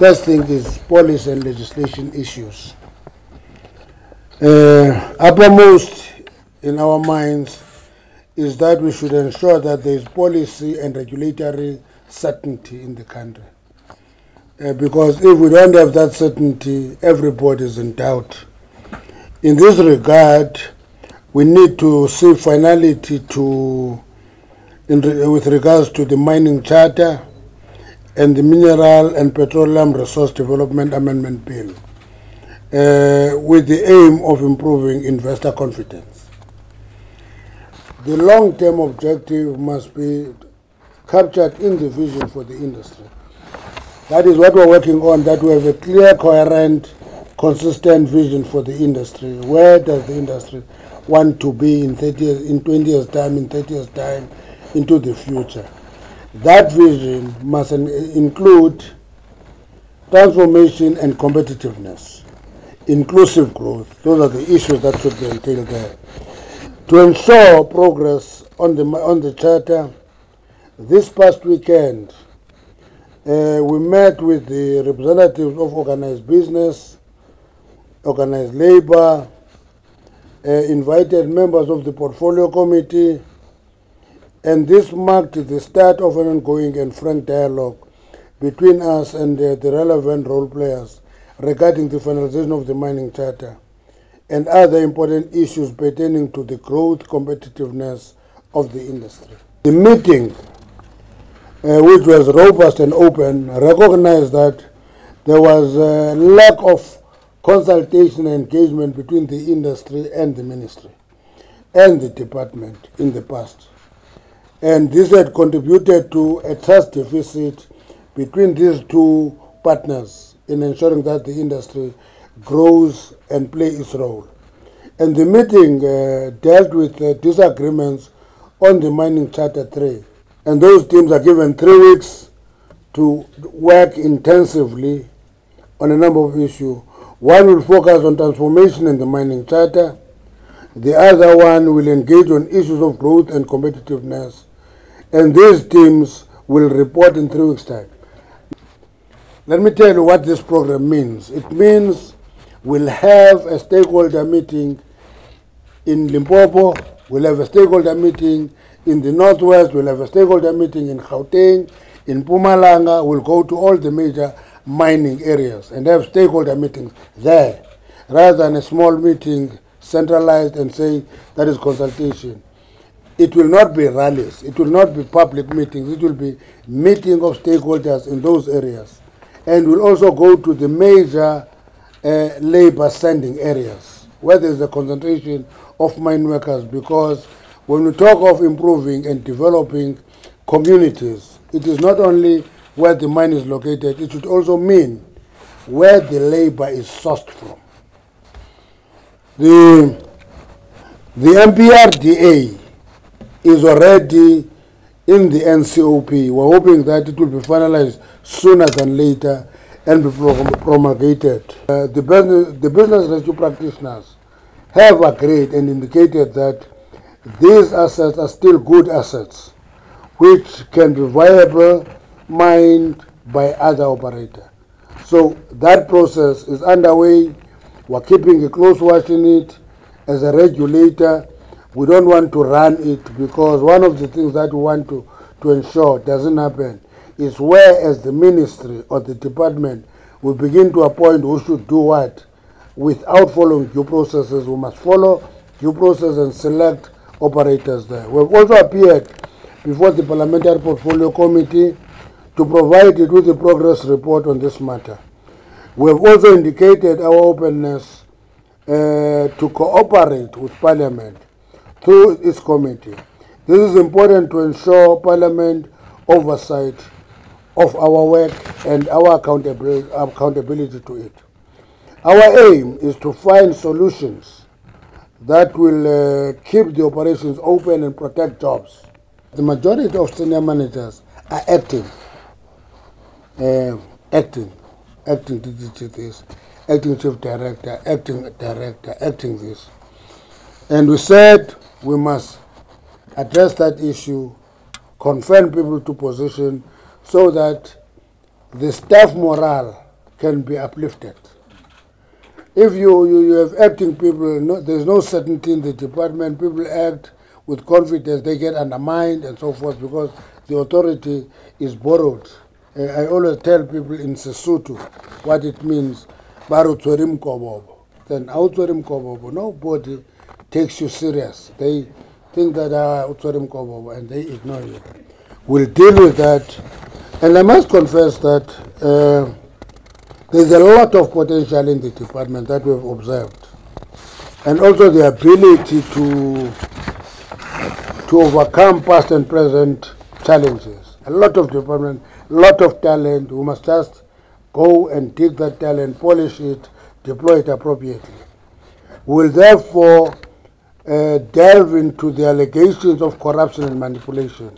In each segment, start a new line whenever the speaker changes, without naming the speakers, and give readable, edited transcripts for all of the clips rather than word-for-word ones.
First thing is policy and legislation issues. Uppermost in our minds is that we should ensure that there is policy and regulatory certainty in the country. Because if we don't have that certainty, everybody is in doubt. In this regard, we need to see finality with regards to the mining charter and the Mineral and Petroleum Resource Development Amendment Bill, with the aim of improving investor confidence. The long-term objective must be captured in the vision for the industry. That is what we're working on, that we have a clear, coherent, consistent vision for the industry. Where does the industry want to be in 20 years' time, in 30 years' time, into the future? That vision must include transformation and competitiveness, inclusive growth. Those are the issues that should be entailed there. To ensure progress on the charter, this past weekend, we met with the representatives of organized business, organized labor, invited members of the portfolio committee, and this marked the start of an ongoing and frank dialogue between us and the relevant role players regarding the finalization of the mining charter and other important issues pertaining to the growth competitiveness of the industry. The meeting, which was robust and open, recognized that there was a lack of consultation and engagement between the industry and the ministry and the department in the past. And this had contributed to a trust deficit between these two partners in ensuring that the industry grows and plays its role. And the meeting dealt with disagreements on the Mining Charter 3. And those teams are given 3 weeks to work intensively on a number of issues. One will focus on transformation in the mining charter. The other one will engage on issues of growth and competitiveness. And these teams will report in 3 weeks' time. Let me tell you what this program means. It means we'll have a stakeholder meeting in Limpopo, we'll have a stakeholder meeting in the Northwest, we'll have a stakeholder meeting in Gauteng, in Mpumalanga. We'll go to all the major mining areas and have stakeholder meetings there, rather than a small meeting centralized and say that is consultation. It will not be rallies, it will not be public meetings, it will be meeting of stakeholders in those areas. And we'll also go to the major labor sending areas where there is a concentration of mine workers, because when we talk of improving and developing communities, it is not only where the mine is located, it should also mean where the labor is sourced from. The MPRDA is already in the NCOP. We're hoping that it will be finalized sooner than later and be promulgated. The business rescue practitioners have agreed and indicated that these assets are still good assets, which can be viable, mined by other operators. So that process is underway. We're keeping a close watch on it. As a regulator, we don't want to run it, because one of the things that we want to ensure doesn't happen is where, as the ministry or the department, we begin to appoint who should do what without following due processes. We must follow due process and select operators there. We've also appeared before the Parliamentary Portfolio Committee to provide it with a progress report on this matter. We have also indicated our openness to cooperate with Parliament through its committee. This is important to ensure Parliament oversight of our work and our accountability to it. Our aim is to find solutions that will keep the operations open and protect jobs. The majority of senior managers are acting this, acting chief director, acting this. And we said we must address that issue, confirm people to position, so that the staff morale can be uplifted. If you have acting people, there's no certainty in the department, people act with confidence, they get undermined and so forth because the authority is borrowed. I always tell people in Sesotho what it means, Baru Tsorim Kobobo. Then Outsorim Kobobo, nobody takes you serious. They think that Outsorim Kobobo and they ignore you. We'll deal with that. And I must confess that there's a lot of potential in the department that we've observed. And also the ability to overcome past and present challenges. A lot of department, a lot of talent. We must just go and take that talent, polish it, deploy it appropriately. We will therefore delve into the allegations of corruption and manipulation.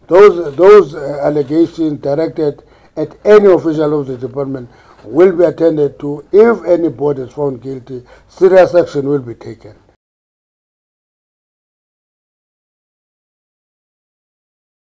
Those allegations directed at any official of the department will be attended to. If anybody is found guilty, serious action will be taken.